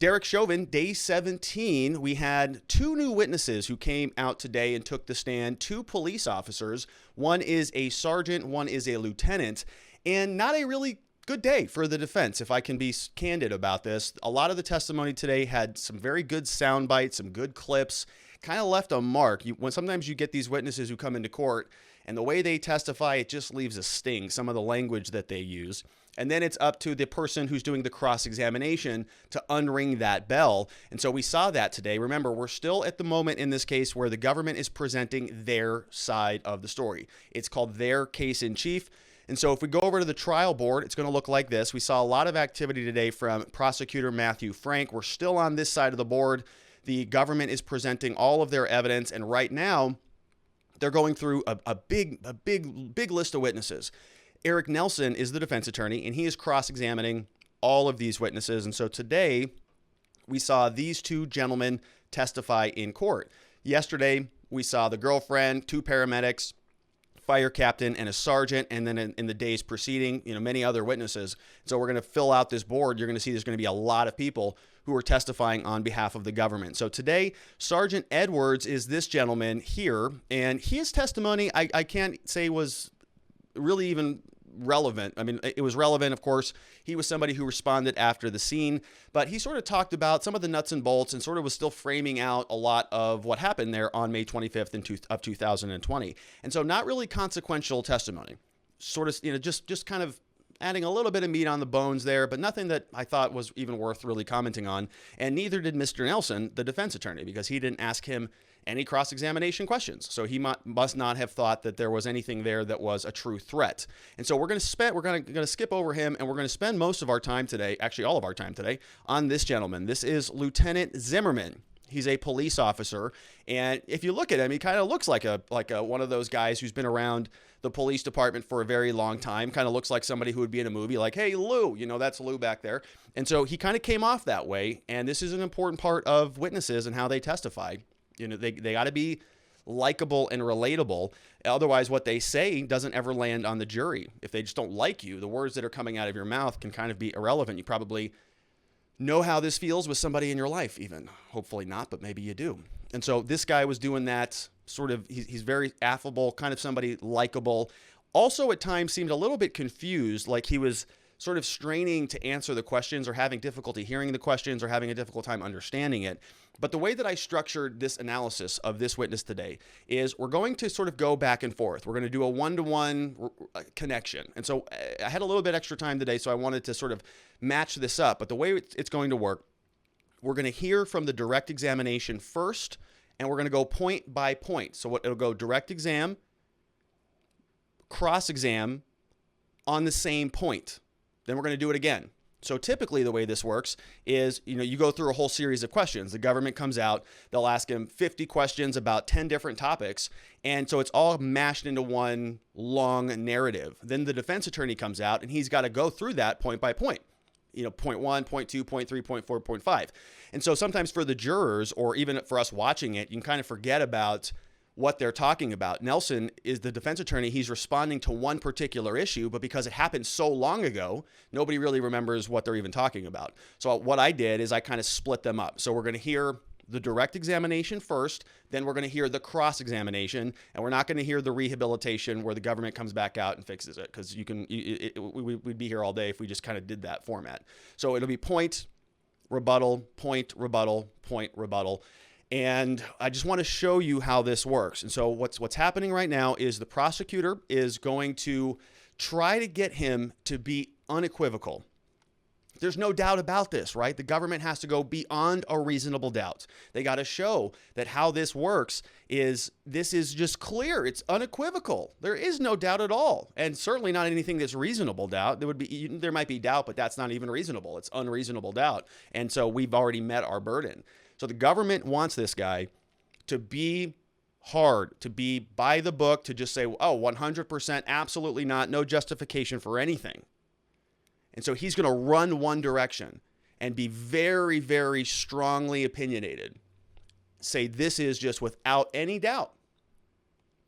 Derek Chauvin, day 17, we had two new witnesses who came out today and took the stand, two police officers. One is a sergeant, one is a lieutenant, and not a really good day for the defense, if I can be candid about this. A lot of the testimony today had some very good sound bites, some good clips, kind of left a mark. Sometimes you get these witnesses who come into court, and the way they testify, it just leaves a sting, some of the language that they use. And then it's up to the person who's doing the cross-examination to unring that bell. And so we saw that today. Remember, we're still at the moment in this case where the government is presenting their side of the story. It's called their case in chief. And so if we go over to the trial board, it's going to look like this. We saw a lot of activity today from Prosecutor Matthew Frank. We're still on this side of the board. The government is presenting all of their evidence. And right now, they're going through a big list of witnesses. Eric Nelson is the defense attorney, and he is cross-examining all of these witnesses. And so today, we saw these two gentlemen testify in court. Yesterday, we saw the girlfriend, two paramedics, fire captain, and a sergeant, and then in the days preceding, many other witnesses. So we're going to fill out this board. You're going to see there's going to be a lot of people who are testifying on behalf of the government. So today, Sergeant Edwards is this gentleman here, and his testimony, I can't say was really even relevant. I mean, it was relevant, of course. He was somebody who responded after the scene, but he sort of talked about some of the nuts and bolts and sort of was still framing out a lot of what happened there on May 25th of 2020. And so not really consequential testimony, sort of, just kind of adding a little bit of meat on the bones there, but nothing that I thought was even worth really commenting on. And neither did Mr. Nelson, the defense attorney, because he didn't ask him any cross-examination questions. So he must not have thought that there was anything there that was a true threat. And so we're going to skip over him, and we're going to spend most of our time today, actually all of our time today, on this gentleman. This is Lieutenant Zimmerman. He's a police officer, and if you look at him, he kind of looks like a one of those guys who's been around the police department for a very long time. Kind of looks like somebody who would be in a movie, like, "Hey, Lou," that's Lou back there. And so he kind of came off that way, and this is an important part of witnesses and how they testify. They got to be likable and relatable. Otherwise, what they say doesn't ever land on the jury. If they just don't like you, the words that are coming out of your mouth can kind of be irrelevant. You probably know how this feels with somebody in your life, even. Hopefully not, but maybe you do. And so this guy was doing that sort of, he's very affable, kind of somebody likable. Also at times seemed a little bit confused, like he was sort of straining to answer the questions or having difficulty hearing the questions or having a difficult time understanding it. But the way that I structured this analysis of this witness today is we're going to sort of go back and forth. We're going to do a one-to-one connection. And so I had a little bit extra time today, so I wanted to sort of match this up. But the way it's going to work, we're going to hear from the direct examination first, and we're going to go point by point. So it'll go direct exam, cross-exam on the same point. Then we're going to do it again. So typically the way this works is, you go through a whole series of questions. The government comes out, they'll ask him 50 questions about 10 different topics. And so it's all mashed into one long narrative. Then the defense attorney comes out and he's got to go through that point by point. Point 1, point 2, point 3, point 4, point 5. And so sometimes for the jurors or even for us watching it, you can kind of forget about what they're talking about. Nelson is the defense attorney. He's responding to one particular issue, but because it happened so long ago, nobody really remembers what they're even talking about. So what I did is I kind of split them up. So we're going to hear the direct examination first, then we're going to hear the cross-examination, and we're not going to hear the rehabilitation where the government comes back out and fixes it, because we'd be here all day if we just kind of did that format. So it'll be point, rebuttal, point, rebuttal, point, rebuttal. And I just want to show you how this works. And so what's happening right now is the prosecutor is going to try to get him to be unequivocal. There's no doubt about this, right? The government has to go beyond a reasonable doubt. They got to show that how this works is this is just clear. It's unequivocal. There is no doubt at all. And certainly not anything that's reasonable doubt. There might be doubt, but that's not even reasonable. It's unreasonable doubt. And so we've already met our burden. So the government wants this guy to be hard, to be by the book, to just say, oh, 100%, absolutely not, no justification for anything. And so he's going to run one direction and be very, very strongly opinionated. Say this is just without any doubt,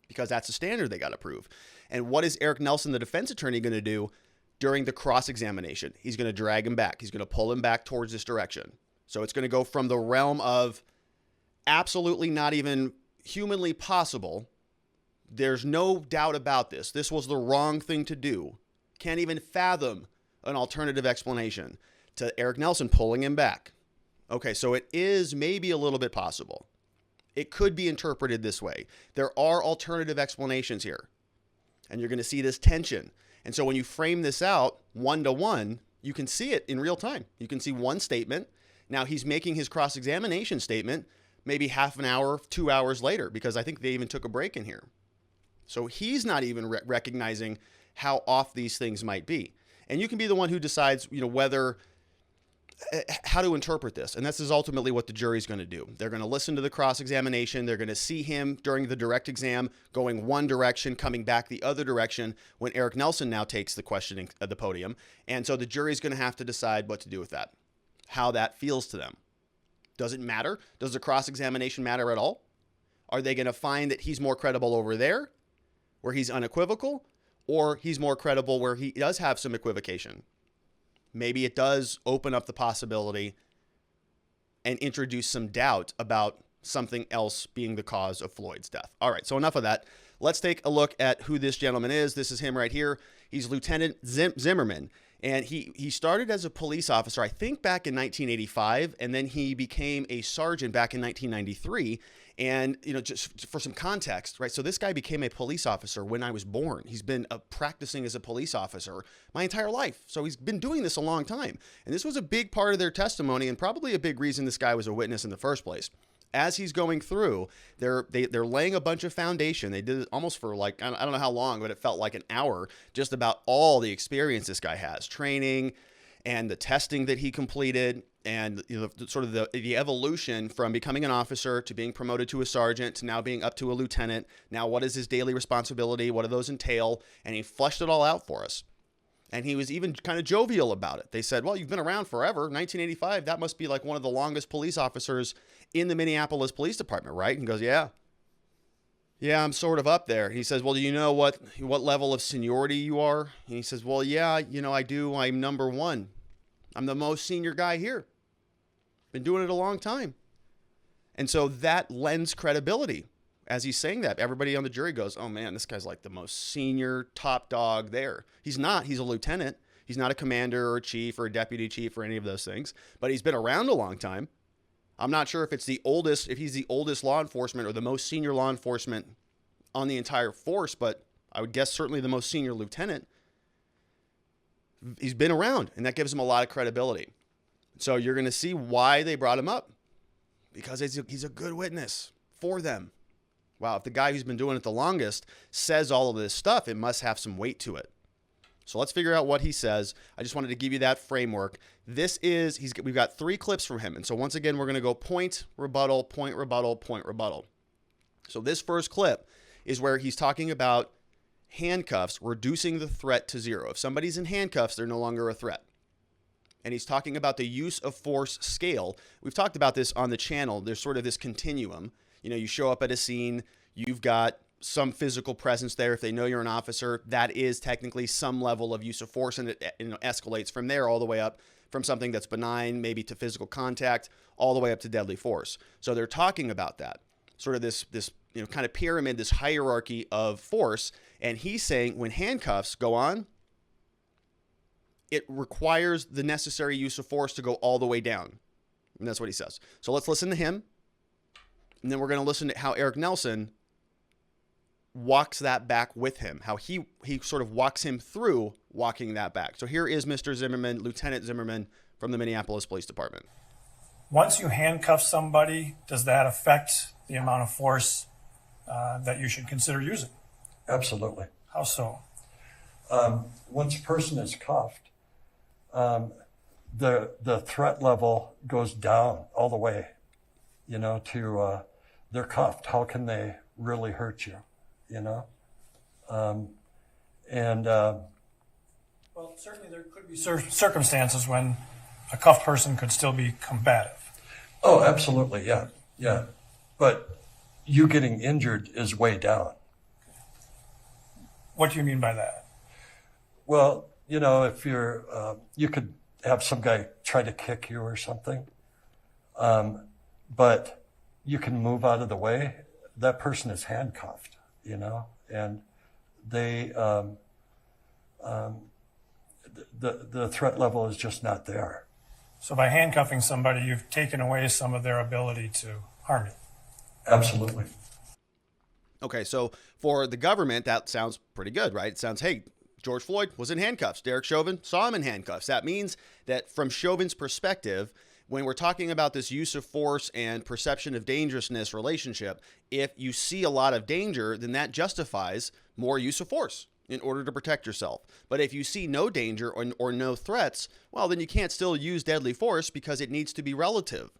because that's the standard they got to prove. And what is Eric Nelson, the defense attorney, going to do during the cross-examination? He's going to drag him back. He's going to pull him back towards this direction. So it's going to go from the realm of absolutely not even humanly possible. There's no doubt about this. This was the wrong thing to do. Can't even fathom an alternative explanation, to Eric Nelson pulling him back. Okay, so it is maybe a little bit possible. It could be interpreted this way. There are alternative explanations here. And you're going to see this tension. And so when you frame this out one-to-one, you can see it in real time. You can see one statement. Now he's making his cross-examination statement maybe half an hour, 2 hours later, because I think they even took a break in here. So he's not even recognizing how off these things might be. And you can be the one who decides, whether, how to interpret this. And this is ultimately what the jury's going to do. They're going to listen to the cross-examination. They're going to see him during the direct exam going one direction, coming back the other direction when Eric Nelson now takes the questioning at the podium. And so the jury's going to have to decide what to do with that, how that feels to them. Does it matter? Does the cross-examination matter at all? Are they going to find that he's more credible over there, where he's unequivocal, or he's more credible where he does have some equivocation? Maybe it does open up the possibility and introduce some doubt about something else being the cause of Floyd's death. All right, so enough of that. Let's take a look at who this gentleman is. This is him right here. He's Lieutenant Zimmerman. And he started as a police officer, I think, back in 1985, and then he became a sergeant back in 1993. And, just for some context, right? So this guy became a police officer when I was born. He's been practicing as a police officer my entire life. So he's been doing this a long time. And this was a big part of their testimony and probably a big reason this guy was a witness in the first place. As he's going through, they're laying a bunch of foundation. They did it almost for I don't know how long, but it felt like an hour, just about all the experience this guy has, training and the testing that he completed, and sort of the evolution from becoming an officer to being promoted to a sergeant to now being up to a lieutenant. Now, what is his daily responsibility? What do those entail? And he fleshed it all out for us. And he was even kind of jovial about it. They said, well, you've been around forever. 1985, that must be like one of the longest police officers in the Minneapolis Police Department, right? And he goes, yeah, I'm sort of up there. And he says, well, do you know what level of seniority you are? And he says, well, yeah, I do. I'm number one. I'm the most senior guy here. Been doing it a long time. And so that lends credibility. As he's saying that, everybody on the jury goes, oh man, this guy's like the most senior top dog there. He's not. He's a lieutenant. He's not a commander or a chief or a deputy chief or any of those things, but he's been around a long time. I'm not sure if he's the oldest law enforcement or the most senior law enforcement on the entire force, but I would guess certainly the most senior lieutenant. He's been around, and that gives him a lot of credibility. So you're going to see why they brought him up, because he's a good witness for them. Wow, if the guy who's been doing it the longest says all of this stuff, it must have some weight to it. So let's figure out what he says. I just wanted to give you that framework. We've got 3 clips from him. And so once again, we're going to go point, rebuttal, point, rebuttal, point, rebuttal. So this first clip is where he's talking about handcuffs reducing the threat to 0. If somebody's in handcuffs, they're no longer a threat. And he's talking about the use of force scale. We've talked about this on the channel. There's sort of this continuum. You show up at a scene, you've got some physical presence there. If they know you're an officer, that is technically some level of use of force, and it escalates from there all the way up from something that's benign, maybe to physical contact, all the way up to deadly force. So they're talking about that, sort of this kind of pyramid, this hierarchy of force. And he's saying when handcuffs go on, it requires the necessary use of force to go all the way down. And that's what he says. So let's listen to him. And then we're going to listen to how Eric Nelson walks that back with him, how he sort of walks him through walking that back. So here is Mr. Zimmerman, Lieutenant Zimmerman from the Minneapolis Police Department. Once you handcuff somebody, does that affect the amount of force that you should consider using? Absolutely. How so? Once a person is cuffed, the threat level goes down all the way, to they're cuffed. How can they really hurt you, Well, certainly there could be circumstances when a cuffed person could still be combative. Oh, absolutely, yeah. But you getting injured is way down. What do you mean by that? Well, if you're, you could have some guy try to kick you or something, But you can move out of the way. That person is handcuffed, and they, the threat level is just not there. So by handcuffing somebody, you've taken away some of their ability to harm you. Absolutely. Okay, so for the government, that sounds pretty good, right? It sounds, hey, George Floyd was in handcuffs. Derek Chauvin saw him in handcuffs. That means that from Chauvin's perspective, when we're talking about this use of force and perception of dangerousness relationship, if you see a lot of danger, then that justifies more use of force in order to protect yourself. But if you see no danger or no threats, well, then you can't still use deadly force because it needs to be relative.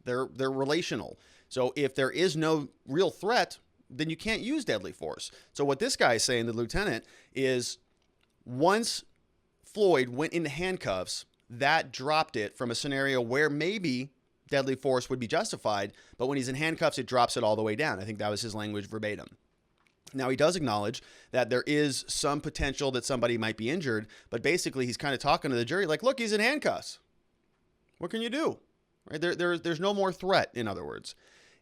They're relational. So if there is no real threat, then you can't use deadly force. So what this guy is saying, the lieutenant, is once Floyd went into handcuffs, that dropped it from a scenario where maybe deadly force would be justified, but when he's in handcuffs, it drops it all the way down. I think that was his language verbatim. Now, he does acknowledge that there is some potential that somebody might be injured, but basically he's kind of talking to the jury like, look, he's in handcuffs. What can you do? Right? There's no more threat, in other words.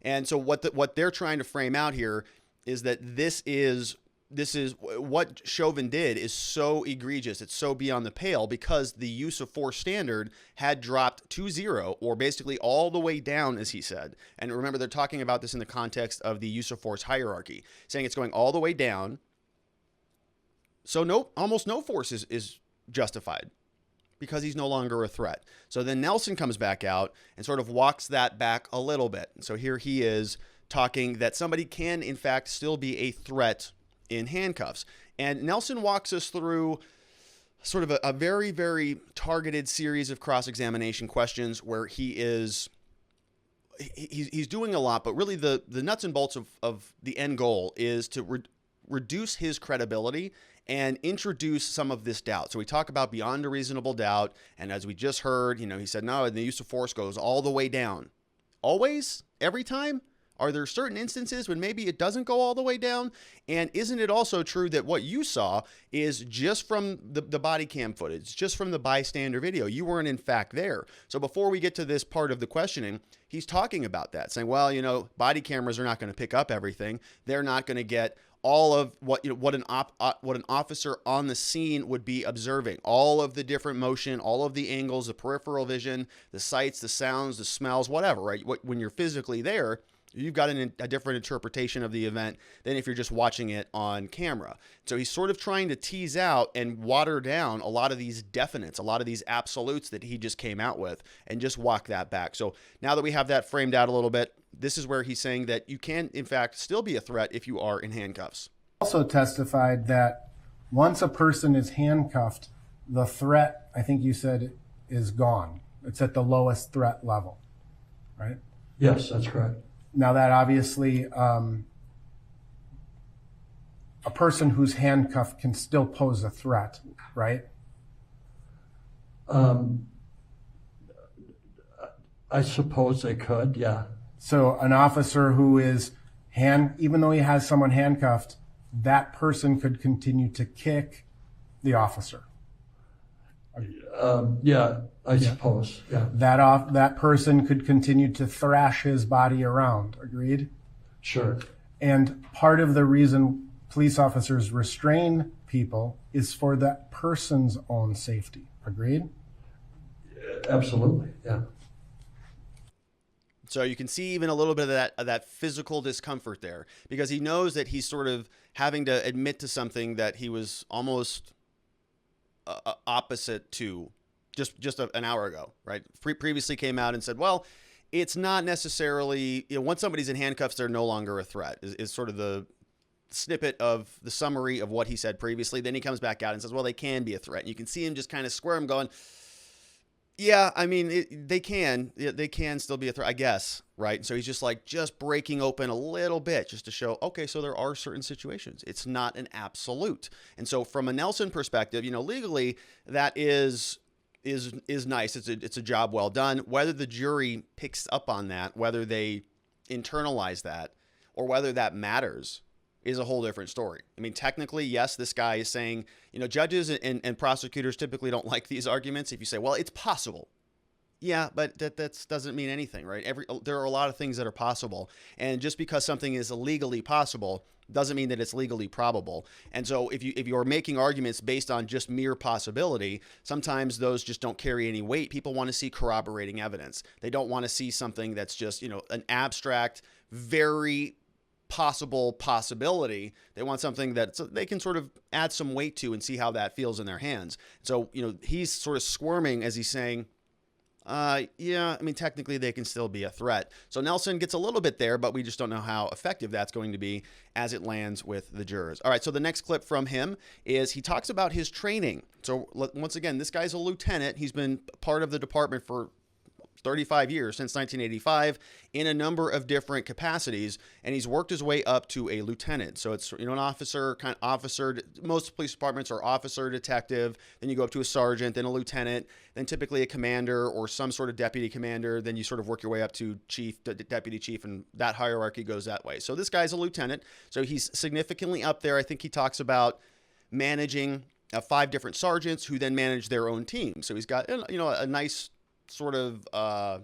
And so what they're trying to frame out here is that this is what Chauvin did is so egregious. It's so beyond the pale because the use of force standard had dropped to zero, or basically all the way down, as he said. And remember, they're talking about this in the context of the use of force hierarchy, saying it's going all the way down. So almost no force is justified because he's no longer a threat. So then Nelson comes back out and sort of walks that back a little bit. So here he is talking that somebody can, in fact, still be a threat in handcuffs. And Nelson walks us through sort of a very, very targeted series of cross-examination questions where he's doing a lot, but really the nuts and bolts of the end goal is to reduce his credibility and introduce some of this doubt. So we talk about beyond a reasonable doubt. And as we just heard, he said, no, the use of force goes all the way down. Always? Every time? Are there certain instances when maybe it doesn't go all the way down? And isn't it also true that what you saw is just from the body cam footage, just from the bystander video? You weren't in fact there. So before we get to this part of the questioning, he's talking about that, saying, well, body cameras are not going to pick up everything. They're not going to get all of what an officer on the scene would be observing, all of the different motion, all of the angles, the peripheral vision, the sights, the sounds, the smells, whatever, right? When you're physically there, you've got a different interpretation of the event than if you're just watching it on camera. So he's sort of trying to tease out and water down a lot of these definites, a lot of these absolutes that he just came out with, and just walk that back. So now that we have that framed out a little bit, this is where he's saying that you can, in fact, still be a threat if you are in handcuffs. Also testified that once a person is handcuffed, the threat, I think you said, is gone. It's at the lowest threat level, right? Yes, that's correct. Now that obviously a person who's handcuffed can still pose a threat, right? I suppose they could, yeah. So an officer who is even though he has someone handcuffed, that person could continue to kick the officer. Yeah, I suppose, yeah. That person could continue to thrash his body around. Agreed? Sure. And part of the reason police officers restrain people is for that person's own safety. Agreed? Absolutely, yeah. So you can see even a little bit of that physical discomfort there, because he knows that he's sort of having to admit to something that he was almost opposite to just an hour ago, right? Previously came out and said, well, it's not necessarily, once somebody's in handcuffs, they're no longer a threat, is sort of the snippet of the summary of what he said previously. Then he comes back out and says, well, they can be a threat. And you can see him just kind of squirm going, yeah, I mean, they can still be a threat, I guess, right? So he's just breaking open a little bit just to show, okay, so there are certain situations. It's not an absolute. And so from a Nelson perspective, legally, that is nice. It's a job well done. Whether the jury picks up on that, whether they internalize that, or whether that matters is a whole different story. I mean, technically, yes, this guy is saying, judges and prosecutors typically don't like these arguments. If you say, well, it's possible. Yeah, but that doesn't mean anything, right? There are a lot of things that are possible, and just because something is legally possible doesn't mean that it's legally probable. And so if you're making arguments based on just mere possibility, sometimes those just don't carry any weight. People want to see corroborating evidence. They don't want to see something that's just, an abstract, very possible possibility. They want something that they can sort of add some weight to and see how that feels in their hands. So, he's sort of squirming as he's saying, yeah, I mean, technically they can still be a threat. So Nelson gets a little bit there, but we just don't know how effective that's going to be as it lands with the jurors. All right, so the next clip from him is he talks about his training. So once again, this guy's a lieutenant. He's been part of the department for 35 years, since 1985, in a number of different capacities, and he's worked his way up to a lieutenant. So it's, an officer, most police departments are officer, detective, then you go up to a sergeant, then a lieutenant, then typically a commander or some sort of deputy commander, then you sort of work your way up to chief, deputy chief, and that hierarchy goes that way. So this guy's a lieutenant, so he's significantly up there. I think he talks about managing 5 different sergeants who then manage their own team. So he's got, a nice sort of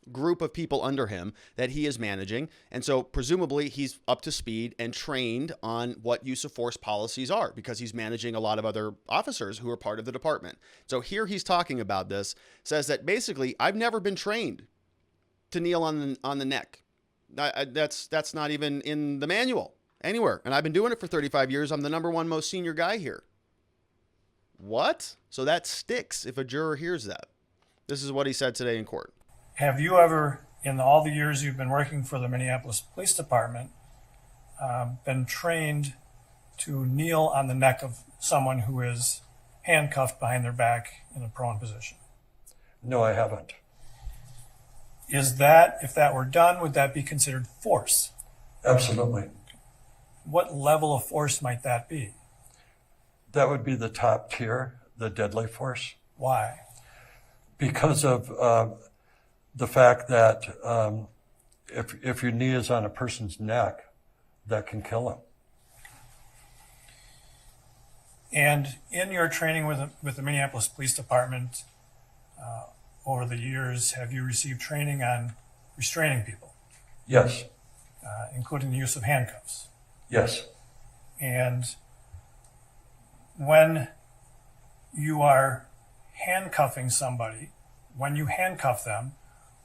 group of people under him that he is managing. And so presumably he's up to speed and trained on what use of force policies are, because he's managing a lot of other officers who are part of the department. So here he's talking about this, says that basically I've never been trained to kneel on the neck. That's not even in the manual anywhere. And I've been doing it for 35 years. I'm the number 1 most senior guy here. What? So that sticks if a juror hears that. This is what he said today in court. Have you ever, in all the years you've been working for the Minneapolis Police Department, been trained to kneel on the neck of someone who is handcuffed behind their back in a prone position? No, I haven't. If that were done, would that be considered force? Absolutely. What level of force might that be? That would be the top tier, the deadly force. Why? Because of the fact that if your knee is on a person's neck, that can kill him. And in your training with the Minneapolis Police Department over the years, have you received training on restraining people? Yes. Including the use of handcuffs? Yes. And when you are handcuffing somebody, when you handcuff them,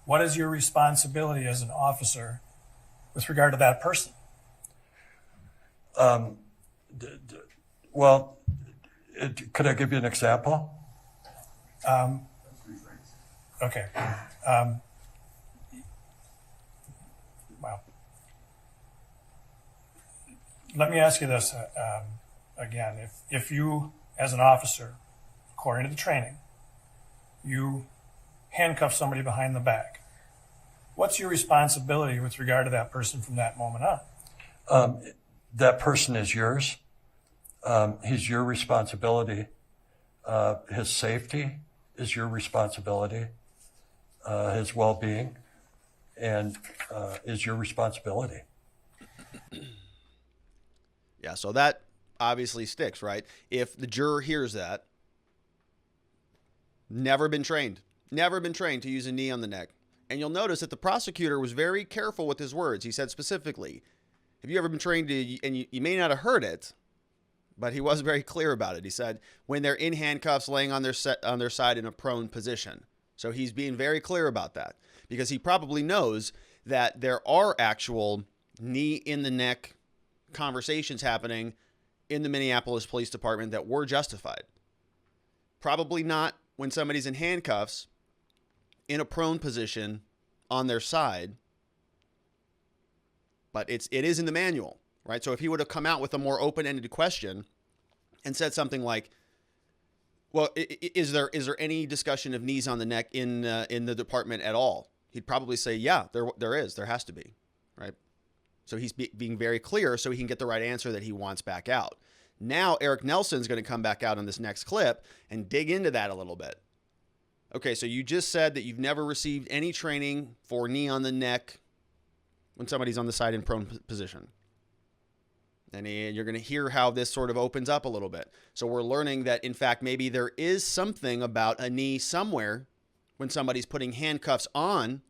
what is your responsibility as an officer with regard to that person? Could I give you an example? Okay. Well, let me ask you this again. If you, as an officer, according to the training, you handcuff somebody behind the back, what's your responsibility with regard to that person from that moment on? That person is yours. He's your responsibility. His safety is your responsibility. His well-being is your responsibility. Yeah, so that obviously sticks, right? If the juror hears that, never been trained to use a knee on the neck. And you'll notice that the prosecutor was very careful with his words. He said specifically, have you ever been trained to, and you may not have heard it, but he was very clear about it. He said, when they're in handcuffs, laying on their side in a prone position. So he's being very clear about that, because he probably knows that there are actual knee in the neck conversations happening in the Minneapolis Police Department that were justified. Probably not when somebody's in handcuffs in a prone position on their side, but it is in the manual, right? So if he would have come out with a more open-ended question and said something like, well, is there any discussion of knees on the neck in the department at all? He'd probably say, yeah, there has to be, right? So he's being very clear so he can get the right answer that he wants back out. Now, Eric Nelson's going to come back out on this next clip and dig into that a little bit. Okay, so you just said that you've never received any training for knee on the neck when somebody's on the side in prone position. And you're going to hear how this sort of opens up a little bit. So we're learning that, in fact, maybe there is something about a knee somewhere when somebody's putting handcuffs on,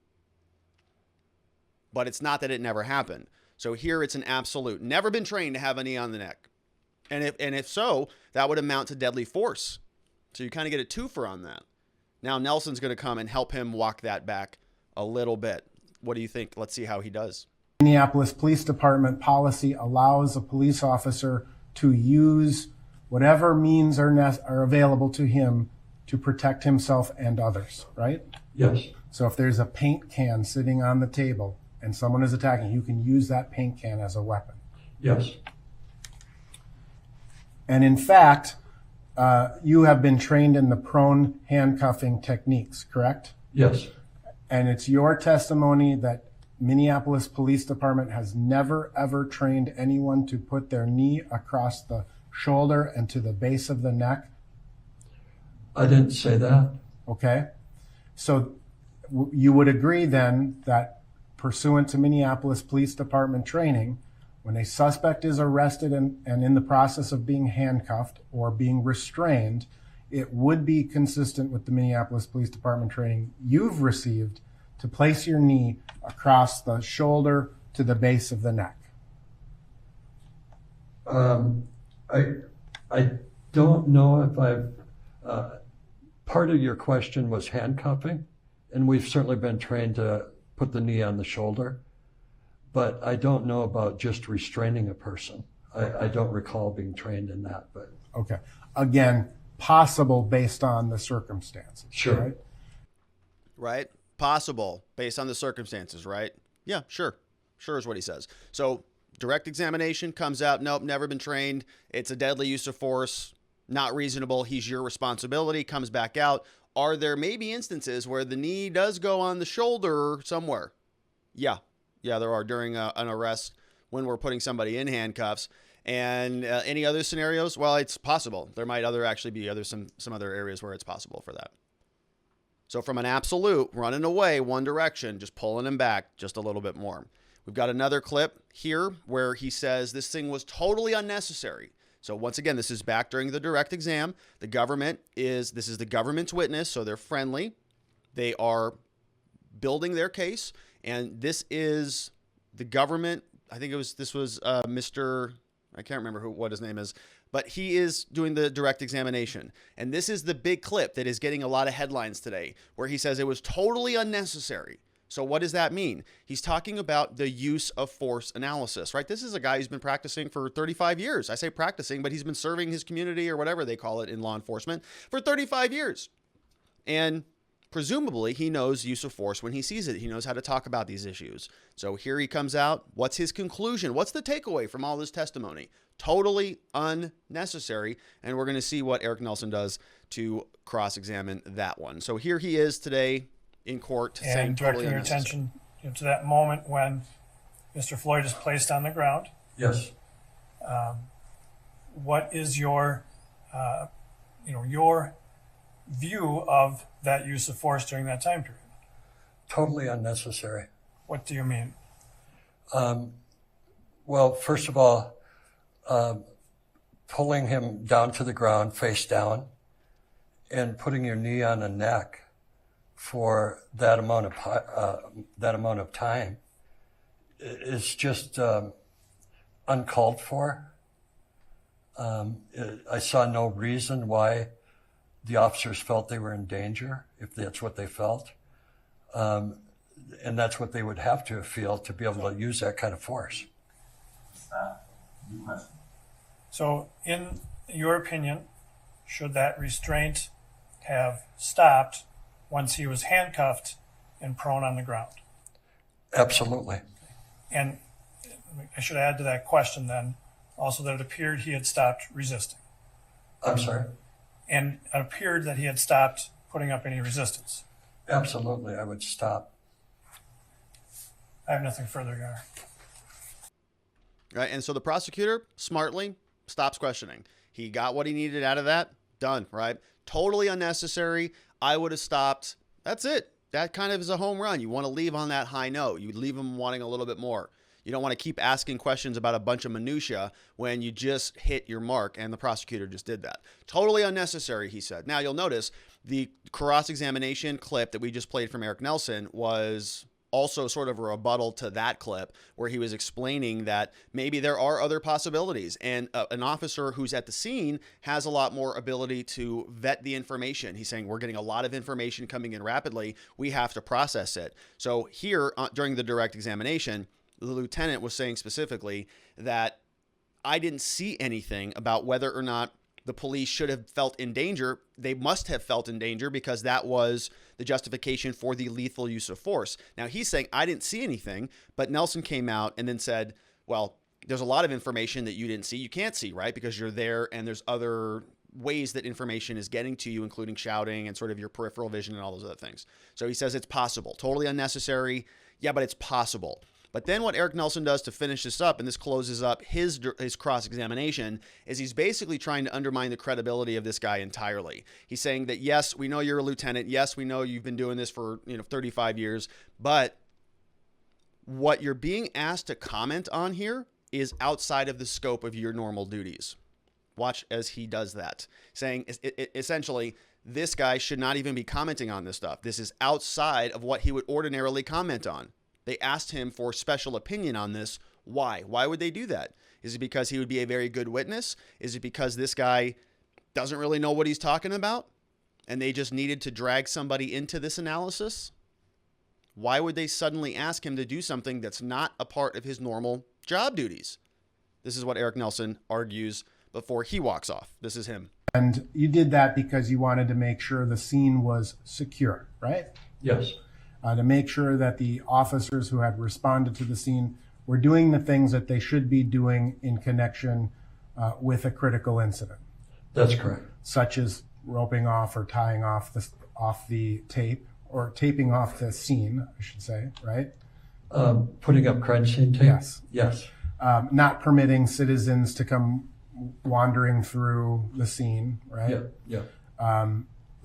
but it's not that it never happened. So here it's an absolute. Never been trained to have a knee on the neck. And if so, that would amount to deadly force. So you kind of get a twofer on that. Now Nelson's going to come and help him walk that back a little bit. What do you think? Let's see how he does. Minneapolis Police Department policy allows a police officer to use whatever means are available to him to protect himself and others, right? Yes. So if there's a paint can sitting on the table and someone is attacking, you can use that paint can as a weapon. Yes. And in fact, you have been trained in the prone handcuffing techniques, correct? Yes. And it's your testimony that Minneapolis Police Department has never, ever trained anyone to put their knee across the shoulder and to the base of the neck? I didn't say that. Okay. So you would agree then that pursuant to Minneapolis Police Department training, when a suspect is arrested and in the process of being handcuffed or being restrained, it would be consistent with the Minneapolis Police Department training you've received to place your knee across the shoulder to the base of the neck. I don't know if I've, part of your question was handcuffing, and we've certainly been trained to put the knee on the shoulder, but I don't know about just restraining a person. I don't recall being trained in that, but. Okay. Again, possible based on the circumstances. Sure. Right? Right? Possible based on the circumstances, right? Yeah, sure. Sure is what he says. So direct examination comes out. Nope, never been trained. It's a deadly use of force. Not reasonable. He's your responsibility. Comes back out. Are there maybe instances where the knee does go on the shoulder somewhere? Yeah. Yeah, there are during an arrest when we're putting somebody in handcuffs. And any other scenarios? Well, it's possible. There might actually be some other areas where it's possible for that. So from an absolute, running away one direction, just pulling him back just a little bit more. We've got another clip here where he says this thing was totally unnecessary. So once again, this is back during the direct exam. This is the government's witness, so they're friendly. They are building their case, and this is the government. I think this was Mr. I can't remember what his name is, but he is doing the direct examination. And this is the big clip that is getting a lot of headlines today, where he says it was totally unnecessary. So what does that mean? He's talking about the use of force analysis, right? This is a guy who's been practicing for 35 years. I say practicing, but he's been serving his community or whatever they call it in law enforcement for 35 years. And presumably he knows use of force when he sees it. He knows how to talk about these issues. So here he comes out. What's his conclusion? What's the takeaway from all this testimony? Totally unnecessary. And we're going to see what Eric Nelson does to cross-examine that one. So here he is today in court saying and totally directing your unnecessary. attention to that moment when Mr. Floyd is placed on the ground. Yes. What is your view of that use of force during that time period? Totally unnecessary. What do you mean? Well, first of all, pulling him down to the ground, face down, and putting your knee on the neck for that amount of time is just uncalled for. I saw no reason why the officers felt they were in danger, if that's what they felt. And that's what they would have to feel to be able to use that kind of force. So in your opinion, should that restraint have stopped once he was handcuffed and prone on the ground? Absolutely. And I should add to that question then also that it appeared he had stopped resisting. I'm sorry? And it appeared that he had stopped putting up any resistance. Absolutely, I would stop. I have nothing further, Your Honor. Right, and so the prosecutor smartly stops questioning. He got what he needed out of that. Done, right? Totally unnecessary. I would have stopped. That's it. That kind of is a home run. You want to leave on that high note. You leave them wanting a little bit more. You don't want to keep asking questions about a bunch of minutia when you just hit your mark, and the prosecutor just did that. Totally unnecessary, he said. Now, you'll notice The cross-examination clip that we just played from Eric Nelson was also sort of a rebuttal to that clip where he was explaining that maybe there are other possibilities, and an officer who's at the scene has a lot more ability to vet the information. He's saying, we're getting a lot of information coming in rapidly. We have to process it. So here during the direct examination, the lieutenant was saying specifically that I didn't see anything about whether or not the police should have felt in danger. They must have felt in danger because that was the justification for the lethal use of force. Now he's saying, I didn't see anything, but Nelson came out and then said, well, there's a lot of information that you didn't see. You can't see, right? Because you're there and there's other ways that information is getting to you, including shouting and sort of your peripheral vision and all those other things. So he says it's possible, totally unnecessary. Yeah, but it's possible. But then what Eric Nelson does to finish this up, and this closes up his cross-examination, is he's basically trying to undermine the credibility of this guy entirely. He's saying that, yes, we know you're a lieutenant. Yes, we know you've been doing this for 35 years. But what you're being asked to comment on here is outside of the scope of your normal duties. Watch as he does that, saying essentially, this guy should not even be commenting on this stuff. This is outside of what he would ordinarily comment on. They asked him for special opinion on this. Why? Why would they do that? Is it because he would be a very good witness? Is it because this guy doesn't really know what he's talking about and they just needed to drag somebody into this analysis? Why would they suddenly ask him to do something that's not a part of his normal job duties? This is what Eric Nelson argues before he walks off. This is him. And you did that because you wanted to make sure the scene was secure, right? Yes. To make sure that the officers who had responded to the scene were doing the things that they should be doing in connection with a critical incident. That's correct. Such as roping off or tying off the tape, or taping off the scene, I should say, right? Putting up crime scene tape? Yes. Yes. Not permitting citizens to come wandering through the scene, right? Yeah.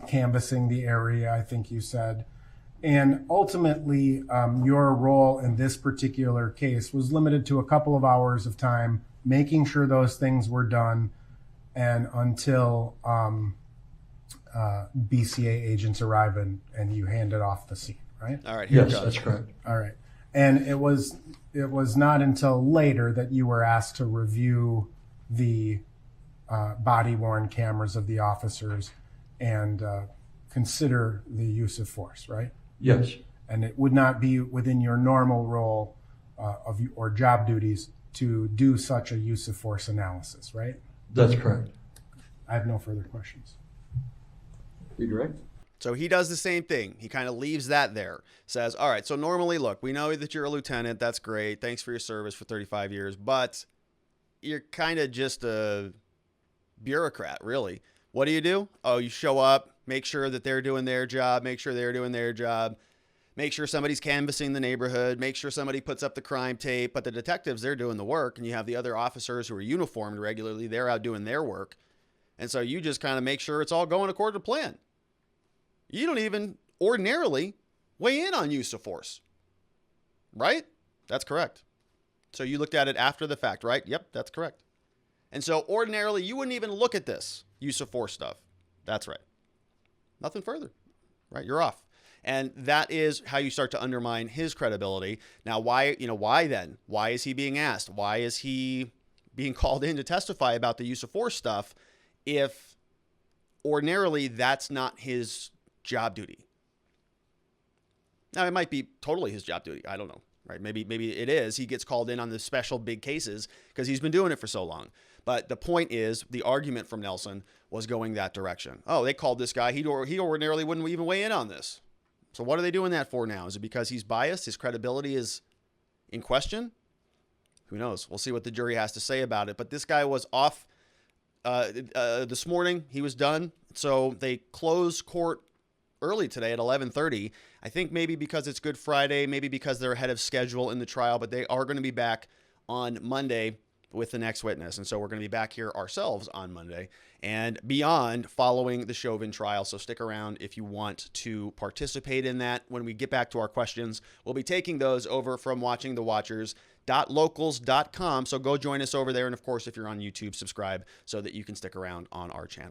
Canvassing the area, I think you said. And ultimately, your role in this particular case was limited to a couple of hours of time, making sure those things were done, and until BCA agents arrive and you handed off the scene, right? All right. Yes, that's correct. All right. And it was not until later that you were asked to review the body-worn cameras of the officers and consider the use of force, right? Yes. And it would not be within your normal role or job duties to do such a use of force analysis, right? That's correct. I have no further questions. Redirect. So he does the same thing. He kind of leaves that there. Says, all right, so normally, look, we know that you're a lieutenant. That's great. Thanks for your service for 35 years. But you're kind of just a bureaucrat, really. What do? Oh, you show up, make sure that they're doing their job, make sure they're doing their job, make sure somebody's canvassing the neighborhood, make sure somebody puts up the crime tape. But the detectives, they're doing the work, and you have the other officers who are uniformed regularly. They're out doing their work. And so you just kind of make sure it's all going according to plan. You don't even ordinarily weigh in on use of force, right? That's correct. So you looked at it after the fact, right? Yep, that's correct. And so ordinarily you wouldn't even look at this use of force stuff. That's right. Nothing further, right? You're off. And that is how you start to undermine his credibility. Now, why then? Why is he being asked? Why is he being called in to testify about the use of force stuff if ordinarily that's not his job duty? Now, it might be totally his job duty. I don't know, right? Maybe it is. He gets called in on the special big cases because he's been doing it for so long. But the point is, the argument from Nelson was going that direction. Oh, they called this guy. He ordinarily wouldn't even weigh in on this. So what are they doing that for now? Is it because he's biased? His credibility is in question? Who knows? We'll see what the jury has to say about it. But this guy was off this morning. He was done. So they closed court early today at 11:30. I think maybe because it's Good Friday, maybe because they're ahead of schedule in the trial, but they are going to be back on Monday with the next witness. And so we're going to be back here ourselves on Monday and beyond following the Chauvin trial. So stick around if you want to participate in that. When we get back to our questions, we'll be taking those over from watchingthewatchers.locals.com. So go join us over there. And of course, if you're on YouTube, subscribe so that you can stick around on our channel.